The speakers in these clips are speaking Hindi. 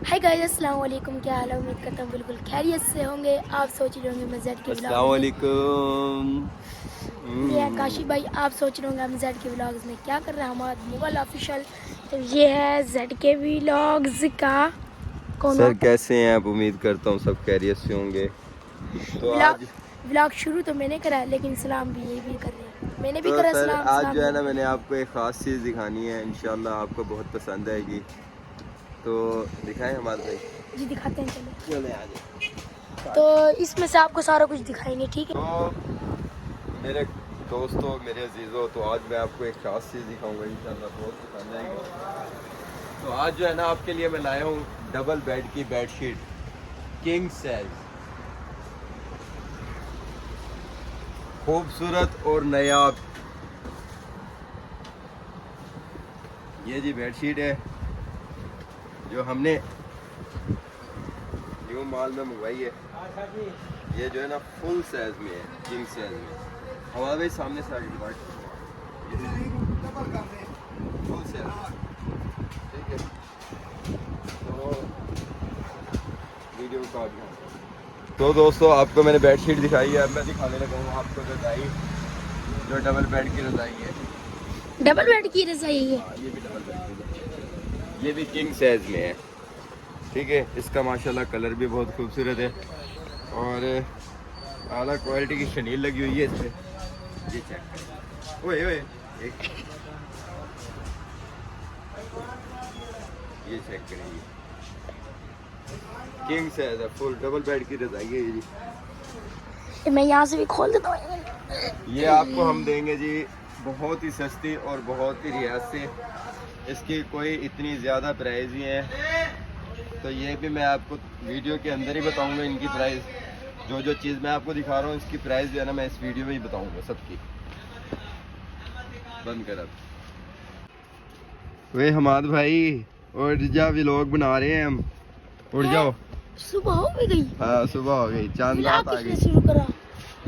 हाय गाइस, अस्सलाम वालेकुम। क्या हाल है? उम्मीद करता हूँ बिल्कुल खैरियत से होंगे। आप सोच रहे होंगे मैं जेड के अस्सलाम व्लॉग में। वालेकुम। ये है काशी भाई। आप सोच रहे होंगे हम जेड के व्लॉग्स में क्या कर रहे हैं, हमारा मुगल ऑफिशियल। तो ये है जेड के व्लॉग्स का कौन सर कैसे हैं आप? उम्मीद करता हूँ सब खैरियत से होंगे। तो व्लॉग। आज व्लॉग शुरू तो मैंने करा है, लेकिन सलाम भी ये भी कर रहे हैं। मैंने भी तो करा सर सलाम, आज सलाम जो ये है ना भी कर मैंने रहे आपको एक ख़ास चीज़ दिखानी है, इंशाल्लाह आपको बहुत पसंद आएगी। तो दिखाएं हमारे भाई। हैं। जी दिखाते हैं, चलो। चले आ जाए। तो इसमें से आपको सारा कुछ दिखाएंगे, ठीक है। तो मेरे दोस्तों, मेरे अजीज़ों, तो आज मैं आपको एक ख़ास चीज़ दिखाऊंगा, इंशाल्लाह बहुत पसंद आएगी। तो आज जो है ना आपके लिए मैं लाया हूँ डबल बेड की बेडशीट, किंग साइज, खूबसूरत और नायाब। ये जी बेडशीट है जो हमने न्यू मॉल में मंगवाई है। ये जो है ना फुल साइज में है, किंग साइज में। हमारे भाई सामने से आगे बात फुल साइज, ठीक है। तो वीडियो का तो दोस्तों आपको मैंने बेडशीट दिखाई है, अब मैं दिखाने लगा हूँ आपको रज़ाई, जो डबल बेड की रज़ाई है। डबल बेड की रज़ाई है। हाँ, ये भी डबल बेड की रज़ाई, ये भी किंग साइज में है, ठीक है। इसका माशाल्लाह कलर भी बहुत खूबसूरत है और आला क्वालिटी की शनील लगी हुई है इस पे। ये चेक करें, ओए ओए, एक ये चेक करेंगे, किंग साइज है, फुल डबल बेड की रज़ाई है ये जी। मैं यहाँ से भी खोल देता हूँ। ये आपको हम देंगे जी बहुत ही सस्ती और बहुत ही रियायत से। इसकी कोई इतनी ज़्यादा प्राइस ही है, तो ये भी मैं आपको वीडियो के अंदर ही बताऊंगा इनकी प्राइस। जो चीज़ मैं आपको दिखा रहा हूँ इसकी प्राइस जो है ना मैं इस वीडियो में ही बताऊंगा सबकी। बंद कर अब। वे हमाद भाई, और जा व्लॉग बना रहे हैं हम, उठ जाओ। सुबह हो भी गई। हाँ सुबह हो गई, चांद व्लॉग रात आ किसने गई। शुरू करा?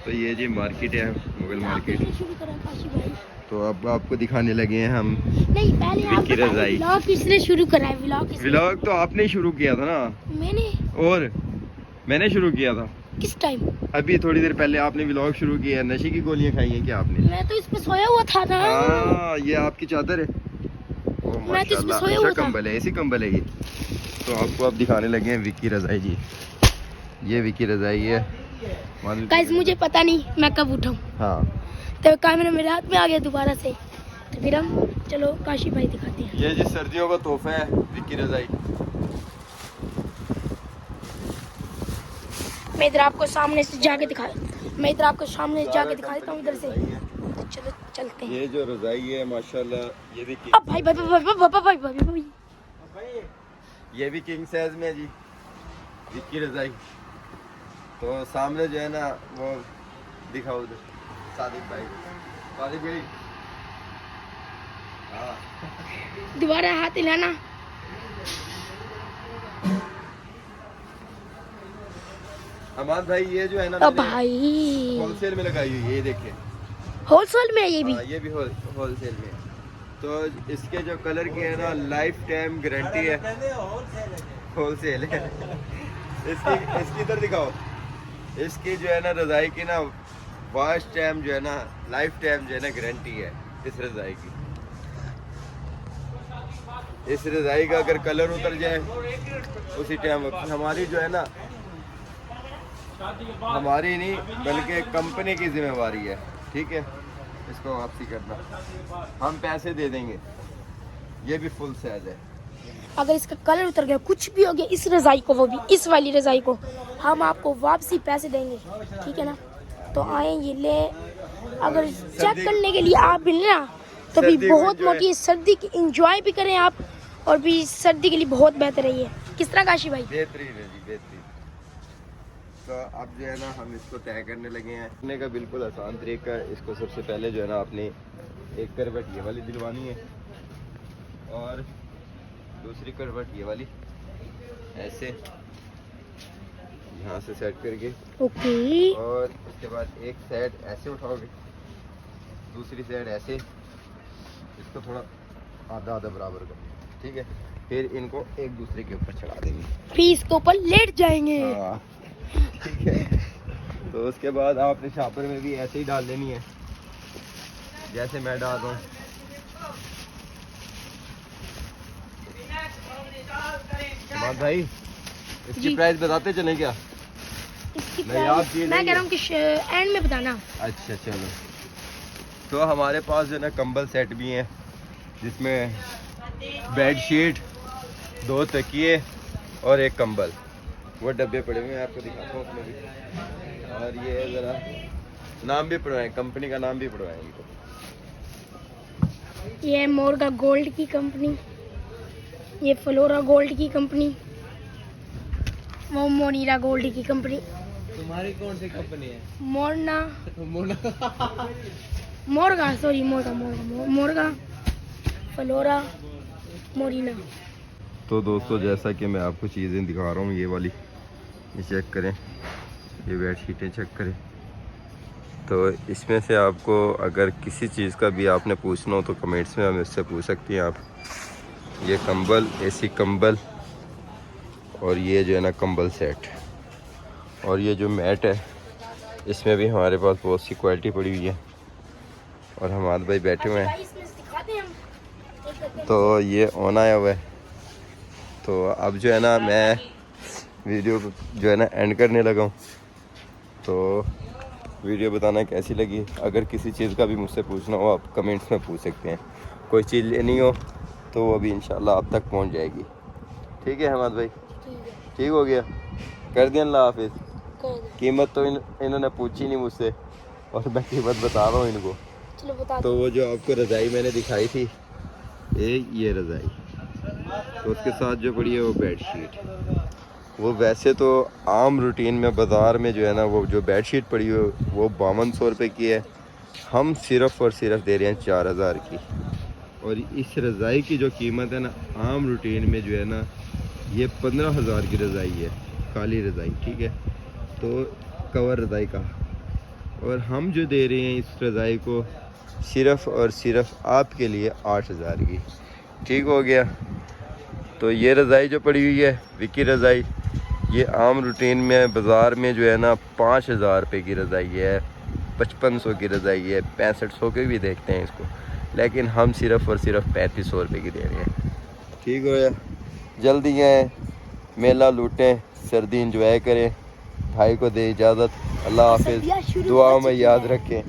तो ये जी मार्केट है, मुगल व्लॉग मार्केट। किसने शुरू करा काशी भाई? तो अब आपको दिखाने लगे हैं हम नहीं, पहले आप विक्की बताइए रज़ाई। व्लॉग किसने शुरू करा है? व्लॉग किसने? व्लॉग तो आपने ही शुरू किया था ना। मैंने? और मैंने शुरू किया था किस टाइम? अभी थोड़ी देर पहले आपने व्लॉग शुरू किया है। नशे की गोलियां खाई हैं क्या आपने? मैं तो इस पे सोया हुआ था ना। हाँ, ये आपकी चादर है। ओ मैं तो इस पे माशाल्लाह, सोया अच्छा हुआ था। कंबल है, ऐसी कंबल है ये। तो आपको अब दिखाने लगे हैं विक्की रज़ाई जी। ये विक्की रज़ाई है। गाइस मुझे पता नहीं मैं कब उठाऊं, हाँ, तो कैमरा मेरे हाथ में आ गया दोबारा से। तो फिर हम चलो काशी भाई दिखाते हैं। ये जी सर्दियों का तोहफा है विक्की रज़ाई। मैं इधर आपको सामने से जाके दिखा मैं इधर आपको सामने से जाके दिखा देता हूँ इधर से। तो चलो चलते हैं। ये जो रज़ाई है माशाल्लाह, ये भी अब भाई भाई भाई भाई भाई भाई भाई भाई। ये भी किंग साइज में है जी, विक्की रज़ाई। तो सामने जो है ना वो दिखाओ उधर, सादिक भाई, सादिक भाई। हाँ, दोबारा हाथ हिलाना। अमाद भाई ये जो है ना अब मैंने भाई होलसेल में लगाई हुई है, ये देखिए। होलसेल में है ये भी? हाँ, ये भी होलसेल में है। तो इसके जो कलर की है ना लाइफ टाइम गारंटी है, होलसेल है। इसकी इसकी इधर दिखाओ, इसकी जो है ना रज़ाई की ना वॉश टाइम जो है ना लाइफ टाइम जो है ना गारंटी है इस रज़ाई की। इस रज़ाई का अगर कलर उतर जाए उसी टाइम, हमारी जो है ना, हमारी नहीं बल्कि कंपनी की जिम्मेवारी है, ठीक है। इसको वापसी करना, हम पैसे दे देंगे। ये भी फुल साइज है। अगर इसका कलर उतर गया, कुछ भी हो गया इस रजाई को, वो भी इस वाली रजाई को, हम आपको वापसी पैसे देंगे, ठीक है ना। तो आए ये ले। अगर चेक करने के लिए आप मिले ना तो भी सर्दी को बहुत enjoy। मोटी सर्दी की एंजॉय भी करें आप, और भी सर्दी के लिए बहुत बेहतर है ये। किस तरह काशी भाई? बेहतरीन है जी, बेहतरीन। तो अब जो है ना हम इसको तय करने लगे हैं। करने का बिल्कुल आसान तरीका है। इसको सबसे पहले जो है ना आपने एक करवट ये वाली दिलवानी है और दूसरी करवट ये वाली, ऐसे यहाँ से सेट करके। ओके। और उसके बाद एक साइड ऐसे उठाओगे, दूसरी साइड ऐसे, इसको थोड़ा आधा आधा बराबर कर, ठीक है। फिर इनको एक दूसरे के ऊपर चढ़ा देंगे, फिर इसके ऊपर लेट जाएंगे। हाँ ठीक है। तो उसके बाद आपने शापर में भी ऐसे ही डाल देनी है जैसे मैं डाल रहा हूँ। शमाद भाई इसकी जी। प्राइस बताते चले क्या? इसकी नहीं, आप प्राइस ये मैं नहीं कह रहा हूँ कि एंड में बताना। अच्छा चलो। तो हमारे पास जो है ना कंबल सेट भी हैं जिसमें बेड शीट, 2 तकिए और एक कंबल, वो डब्बे पड़े हुए हैं, आपको दिखाता हूँ उसमें भी। और ये ज़रा नाम भी पढ़वाएं, कंपनी का नाम भी पढ़वाएं इनको। ये मोरगा गोल्ड की कंपनी, ये फ्लोरा गोल्ड की कंपनी, वो मोनीरा गोल्ड की कंपनी। तुम्हारी कौन सी कंपनी है? मोरना मोरगा, सॉरी मोरगा फ्लोरा मोरीना। तो दोस्तों जैसा कि मैं आपको चीज़ें दिखा रहा हूँ, ये वाली ये चेक करें, ये बेड शीटें चेक करें। तो इसमें से आपको अगर किसी चीज़ का भी आपने पूछना हो तो कमेंट्स में मुझसे पूछ सकती हैं आप। ये कंबल, एसी कंबल, और ये जो है ना कंबल सेट, और ये जो मैट है इसमें भी हमारे पास बहुत सी क्वालिटी पड़ी हुई है। और हमारे भाई बैठे हुए हैं, तो ये ऑन आया हुआ है। तो अब जो है ना मैं वीडियो को जो है ना एंड करने लगा हूँ। तो वीडियो बताना कैसी लगी, अगर किसी चीज़ का भी मुझसे पूछना हो आप कमेंट्स में पूछ सकते हैं। कोई चीज़ लेनी हो तो वो भी इंशाल्लाह आप तक पहुँच जाएगी। ठीक है हमाद भाई? ठीक हो गया, कर दिया। अल्लाह हाफिज़। कीमत तो इन्होंने पूछी नहीं मुझसे और मैं कीमत बता रहा हूँ इनको। चलो बता तो वो जो आपको रज़ाई मैंने दिखाई थी, ये रज़ाई, तो उसके साथ जो पड़ी है वो बेड शीट। वो वैसे तो आम रूटीन में बाज़ार में जो है ना वो जो बेड शीट पड़ी है वो 5200 रुपये की है, हम सिर्फ़ और सिर्फ दे रहे हैं 4000 की। और इस रज़ाई की जो कीमत है ना आम रूटीन में जो है ना ये 15000 की रज़ाई है, काली रज़ाई, ठीक है, तो कवर रज़ाई का। और हम जो दे रहे हैं इस रज़ाई को सिर्फ़ और सिर्फ आपके लिए 8000 की। ठीक हो गया। तो ये रज़ाई जो पड़ी हुई है विकी रज़ाई, ये आम रूटीन में बाज़ार में जो है ना 5000 रुपये की रज़ाई है, 5500 की रज़ाई है, 6500 के भी देखते हैं इसको, लेकिन हम सिर्फ़ और सिर्फ 3500 रुपये की दे रहे हैं। ठीक हो गया। जल्दी आएँ, मेला लूटें, सर्दी इंजॉय करें। भाई को दे इजाज़त। अल्लाह हाफिज़, दुआ में याद रखें।